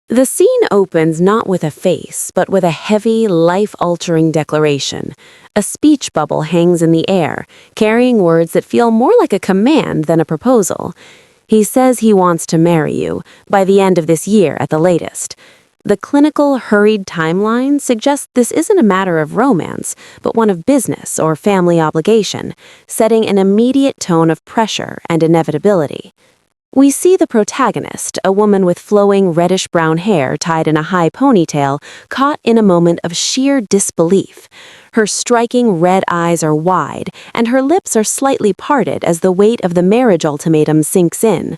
The scene opens not with a face, but with a heavy, life-altering declaration. A speech bubble hangs in the air, carrying words that feel more like a command than a proposal. He says he wants to marry you, by the end of this year at the latest. The clinical, hurried timeline suggests this isn't a matter of romance, but one of business or family obligation, setting an immediate tone of pressure and inevitability. We see the protagonist, a woman with flowing reddish-brown hair tied in a high ponytail, caught in a moment of sheer disbelief. Her striking red eyes are wide, and her lips are slightly parted as the weight of the marriage ultimatum sinks in.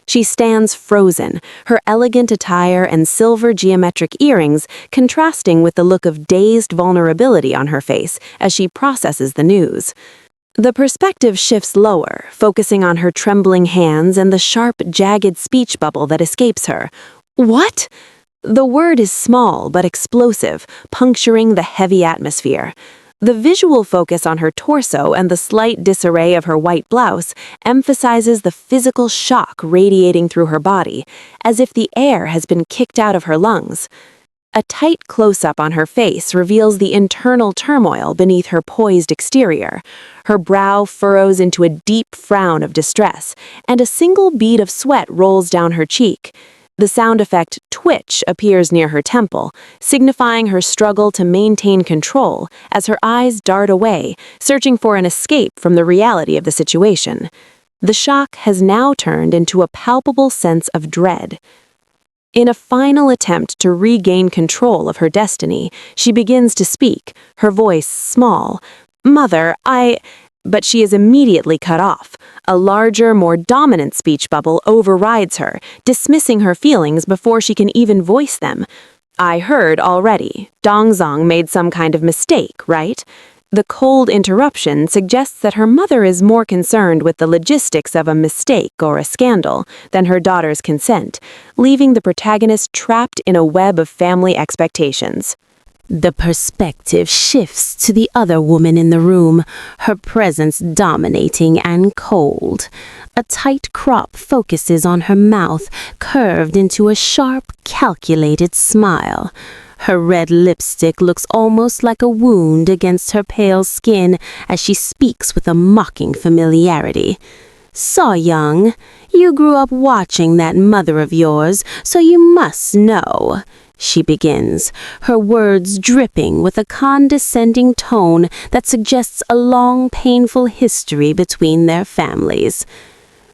She stands frozen, her elegant attire and silver geometric earrings contrasting with the look of dazed vulnerability on her face as she processes the news. The perspective shifts lower, focusing on her trembling hands and the sharp, jagged speech bubble that escapes her. What? The word is small but explosive, puncturing the heavy atmosphere. The visual focus on her torso and the slight disarray of her white blouse emphasizes the physical shock radiating through her body, as if the air has been kicked out of her lungs. A tight close-up on her face reveals the internal turmoil beneath her poised exterior. Her brow furrows into a deep frown of distress, and a single bead of sweat rolls down her cheek. The sound effect twitch appears near her temple, signifying her struggle to maintain control as her eyes dart away, searching for an escape from the reality of the situation. The shock has now turned into a palpable sense of dread. In a final attempt to regain control of her destiny, she begins to speak, her voice small. "Mother, But she is immediately cut off. A larger, more dominant speech bubble overrides her, dismissing her feelings before she can even voice them. "I heard already. Dongzong made some kind of mistake, right?" The cold interruption suggests that her mother is more concerned with the logistics of a mistake or a scandal than her daughter's consent, leaving the protagonist trapped in a web of family expectations. The perspective shifts to the other woman in the room, her presence dominating and cold. A tight crop focuses on her mouth, curved into a sharp, calculated smile. Her red lipstick looks almost like a wound against her pale skin as she speaks with a mocking familiarity. "So Young, you grew up watching that mother of yours, so you must know," she begins, her words dripping with a condescending tone that suggests a long, painful history between their families.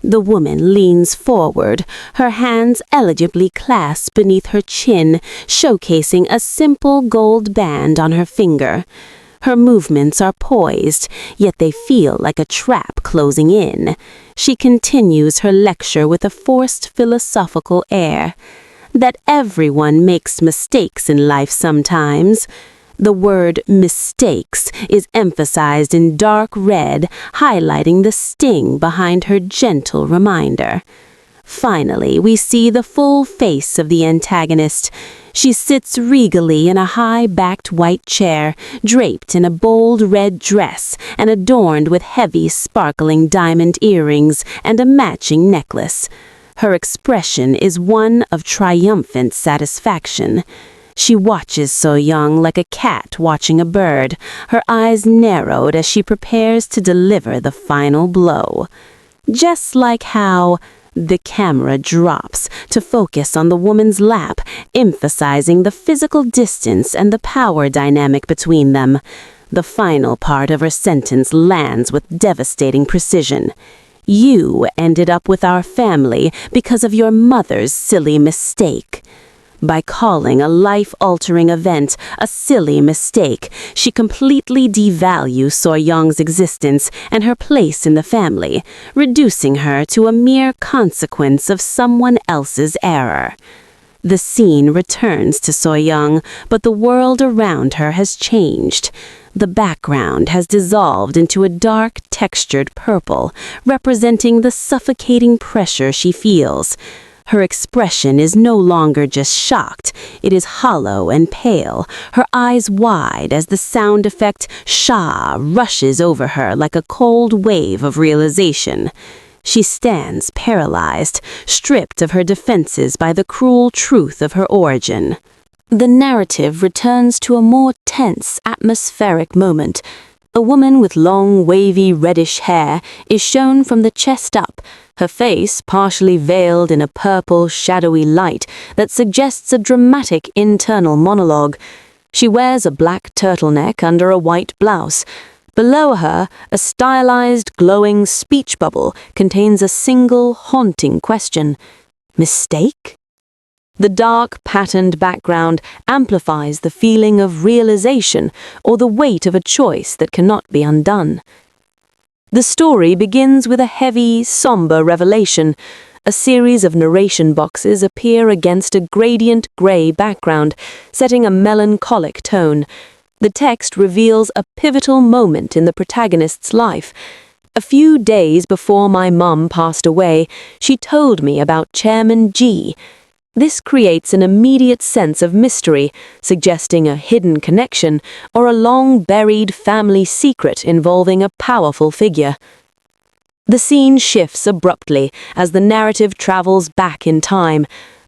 The woman leans forward, her hands elegibly clasped beneath her chin, showcasing a simple gold band on her finger. Her movements are poised, yet they feel like a trap closing in. She continues her lecture with a forced philosophical air. That everyone makes mistakes in life sometimes. The word mistakes is emphasized in dark red, highlighting the sting behind her gentle reminder. Finally, we see the full face of the antagonist. She sits regally in a high-backed white chair, draped in a bold red dress and adorned with heavy, sparkling diamond earrings and a matching necklace. Her expression is one of triumphant satisfaction. She watches So Young like a cat watching a bird, her eyes narrowed as she prepares to deliver the final blow. Just like how the camera drops to focus on the woman's lap, emphasizing the physical distance and the power dynamic between them. The final part of her sentence lands with devastating precision. "You ended up with our family because of your mother's silly mistake." By calling a life-altering event a silly mistake, she completely devalues So Young's existence and her place in the family, reducing her to a mere consequence of someone else's error. The scene returns to So Young, but the world around her has changed. The background has dissolved into a dark, textured purple, representing the suffocating pressure she feels. Her expression is no longer just shocked, it is hollow and pale, her eyes wide as the sound effect "sha" rushes over her like a cold wave of realization. She stands paralyzed, stripped of her defenses by the cruel truth of her origin. The narrative returns to a more tense, atmospheric moment. A woman with long, wavy, reddish hair is shown from the chest up, her face partially veiled in a purple, shadowy light that suggests a dramatic internal monologue. She wears a black turtleneck under a white blouse. Below her, a stylized, glowing speech bubble contains a single, haunting question. Mistake? The dark, patterned background amplifies the feeling of realization or the weight of a choice that cannot be undone. The story begins with a heavy, somber revelation. A series of narration boxes appear against a gradient gray background, setting a melancholic tone. The text reveals a pivotal moment in the protagonist's life. A few days before my mum passed away, she told me about Chairman G. This creates an immediate sense of mystery, suggesting a hidden connection or a long-buried family secret involving a powerful figure. The scene shifts abruptly as the narrative travels back in time.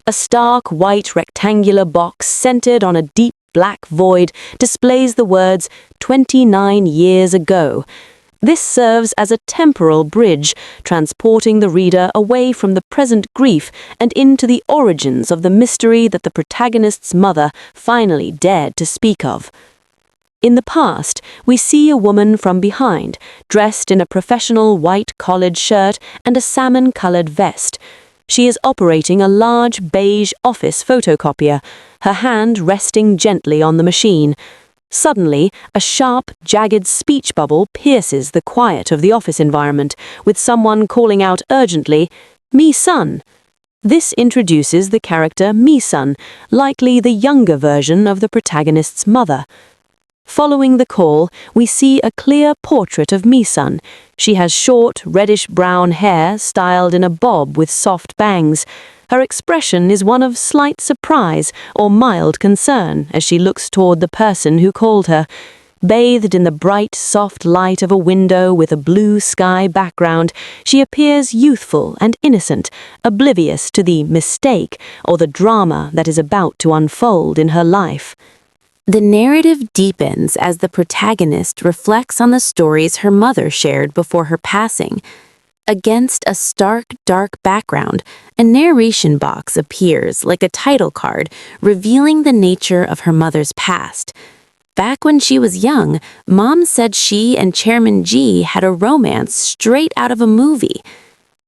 A stark white rectangular box centered on a deep black void displays the words 29 years ago. This serves as a temporal bridge, transporting the reader away from the present grief and into the origins of the mystery that the protagonist's mother finally dared to speak of. In the past, we see a woman from behind, dressed in a professional white collared shirt and a salmon-colored vest. She is operating a large beige office photocopier, her hand resting gently on the machine. Suddenly, a sharp, jagged speech bubble pierces the quiet of the office environment, with someone calling out urgently, "Me-sun." This introduces the character Me-sun, likely the younger version of the protagonist's mother. Following the call, we see a clear portrait of Me-sun. She has short, reddish-brown hair styled in a bob with soft bangs. Her expression is one of slight surprise or mild concern as she looks toward the person who called her. Bathed in the bright, soft light of a window with a blue sky background, she appears youthful and innocent, oblivious to the mistake or the drama that is about to unfold in her life. The narrative deepens as the protagonist reflects on the stories her mother shared before her passing. Against a stark, dark background, a narration box appears like a title card, revealing the nature of her mother's past. Back when she was young, Mom said she and Chairman G had a romance straight out of a movie.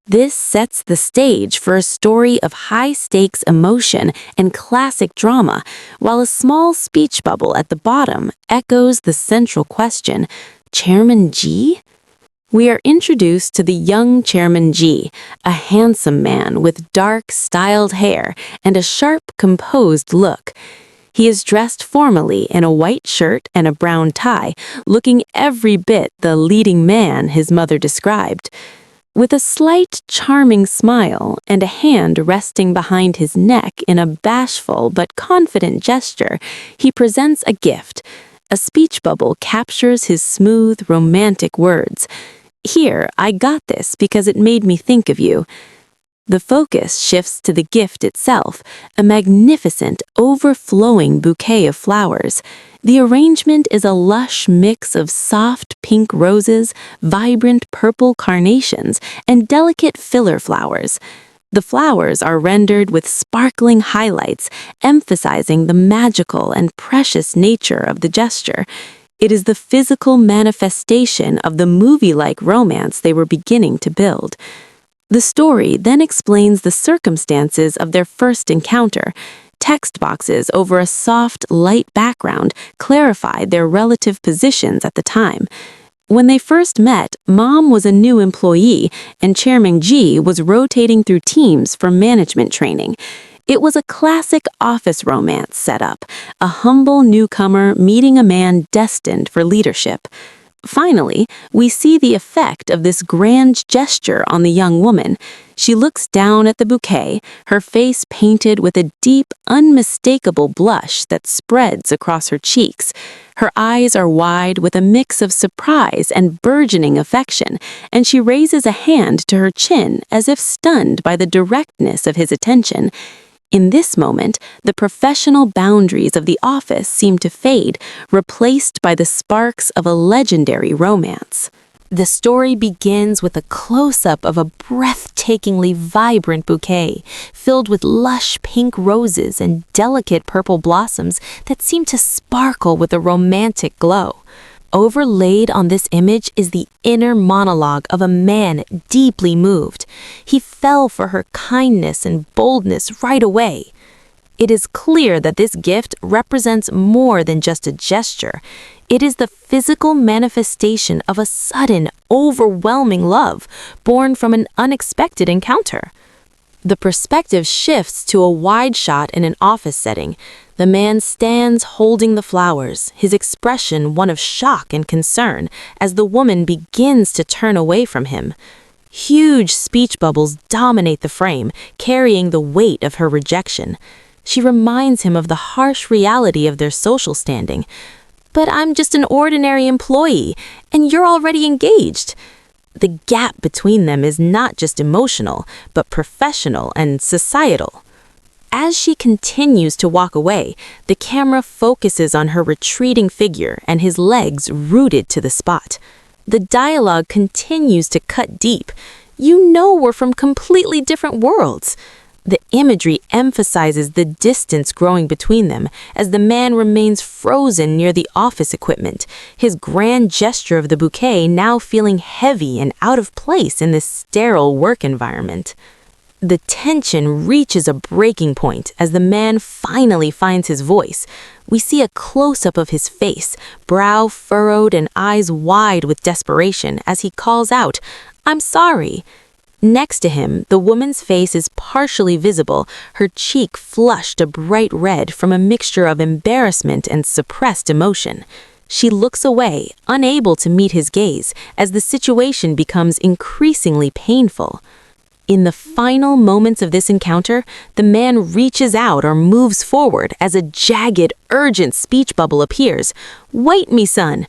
This sets the stage for a story of high-stakes emotion and classic drama, while a small speech bubble at the bottom echoes the central question, Chairman G? We are introduced to the young Chairman G, a handsome man with dark, styled hair and a sharp, composed look. He is dressed formally in a white shirt and a brown tie, looking every bit the leading man his mother described. With a slight, charming smile and a hand resting behind his neck in a bashful but confident gesture, he presents a gift. A speech bubble captures his smooth, romantic words. "Here, I got this because it made me think of you." The focus shifts to the gift itself, a magnificent, overflowing bouquet of flowers. The arrangement is a lush mix of soft pink roses, vibrant purple carnations, and delicate filler flowers. The flowers are rendered with sparkling highlights, emphasizing the magical and precious nature of the gesture. It is the physical manifestation of the movie-like romance they were beginning to build. The story then explains the circumstances of their first encounter. Text boxes over a soft, light background clarified their relative positions at the time. When they first met, Mom was a new employee, and Chairman G was rotating through teams for management training. It was a classic office romance setup, a humble newcomer meeting a man destined for leadership. Finally, we see the effect of this grand gesture on the young woman. She looks down at the bouquet, her face painted with a deep, unmistakable blush that spreads across her cheeks. Her eyes are wide with a mix of surprise and burgeoning affection, and she raises a hand to her chin as if stunned by the directness of his attention. In this moment, the professional boundaries of the office seem to fade, replaced by the sparks of a legendary romance. The story begins with a close-up of a breathtakingly vibrant bouquet, filled with lush pink roses and delicate purple blossoms that seem to sparkle with a romantic glow. Overlaid on this image is the inner monologue of a man deeply moved. He fell for her kindness and boldness right away. It is clear that this gift represents more than just a gesture. It is the physical manifestation of a sudden, overwhelming love born from an unexpected encounter. The perspective shifts to a wide shot in an office setting. The man stands holding the flowers, his expression one of shock and concern, as the woman begins to turn away from him. Huge speech bubbles dominate the frame, carrying the weight of her rejection. She reminds him of the harsh reality of their social standing. "But I'm just an ordinary employee, and you're already engaged." The gap between them is not just emotional, but professional and societal. As she continues to walk away, the camera focuses on her retreating figure and his legs rooted to the spot. The dialogue continues to cut deep. "You know we're from completely different worlds." The imagery emphasizes the distance growing between them as the man remains frozen near the office equipment, his grand gesture of the bouquet now feeling heavy and out of place in this sterile work environment. The tension reaches a breaking point as the man finally finds his voice. We see a close-up of his face, brow furrowed and eyes wide with desperation as he calls out, "I'm sorry." Next to him, the woman's face is partially visible, her cheek flushed a bright red from a mixture of embarrassment and suppressed emotion. She looks away, unable to meet his gaze, as the situation becomes increasingly painful. In the final moments of this encounter, the man reaches out or moves forward as a jagged, urgent speech bubble appears. "Wait, me son."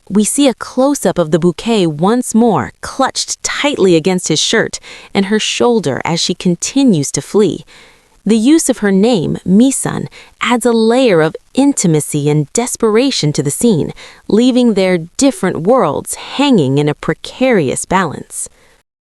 We see a close-up of the bouquet once more, clutched tightly against his shirt and her shoulder as she continues to flee. The use of her name, Misan, adds a layer of intimacy and desperation to the scene, leaving their different worlds hanging in a precarious balance.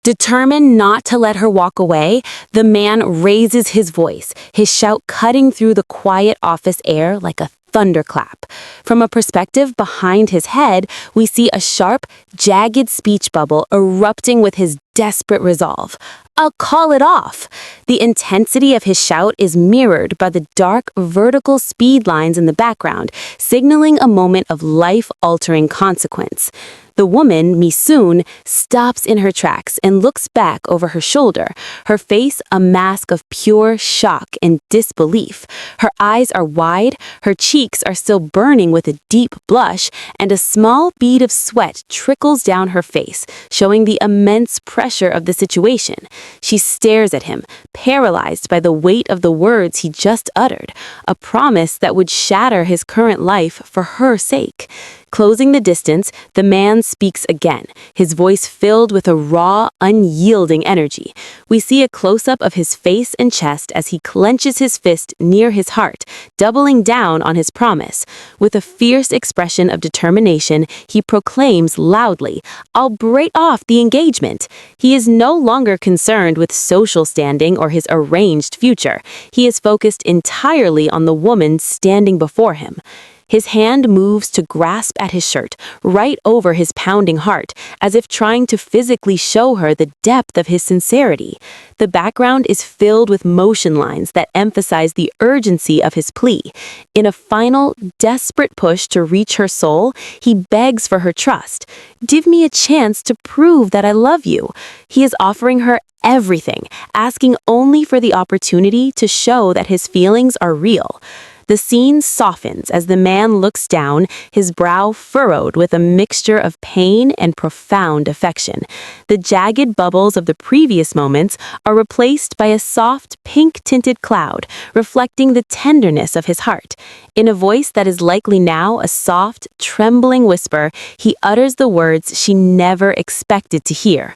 Determined not to let her walk away, the man raises his voice, his shout cutting through the quiet office air like a thunderclap. From a perspective behind his head, we see a sharp, jagged speech bubble erupting with his desperate resolve. "I'll call it off." The intensity of his shout is mirrored by the dark, vertical speed lines in the background, signaling a moment of life-altering consequence. The woman, Misun, stops in her tracks and looks back over her shoulder, her face a mask of pure shock and disbelief. Her eyes are wide, her cheeks are still burning with a deep blush, and a small bead of sweat trickles down her face, showing the immense pressure of the situation. She stares at him, paralyzed by the weight of the words he just uttered, a promise that would shatter his current life for her sake. Closing the distance, the man speaks again, his voice filled with a raw, unyielding energy. We see a close-up of his face and chest as he clenches his fist near his heart, doubling down on his promise. With a fierce expression of determination, he proclaims loudly, "I'll break off the engagement." He is no longer concerned with social standing or his arranged future. He is focused entirely on the woman standing before him. His hand moves to grasp at his shirt, right over his pounding heart, as if trying to physically show her the depth of his sincerity. The background is filled with motion lines that emphasize the urgency of his plea. In a final, desperate push to reach her soul, he begs for her trust. "Give me a chance to prove that I love you." He is offering her everything, asking only for the opportunity to show that his feelings are real. The scene softens as the man looks down, his brow furrowed with a mixture of pain and profound affection. The jagged bubbles of the previous moments are replaced by a soft, pink-tinted cloud, reflecting the tenderness of his heart. In a voice that is likely now a soft, trembling whisper, he utters the words she never expected to hear.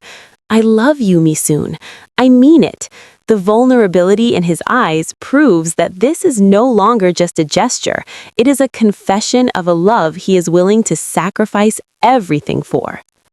"I love you, Misun. I mean it." The vulnerability in his eyes proves that this is no longer just a gesture. It is a confession of a love he is willing to sacrifice everything for.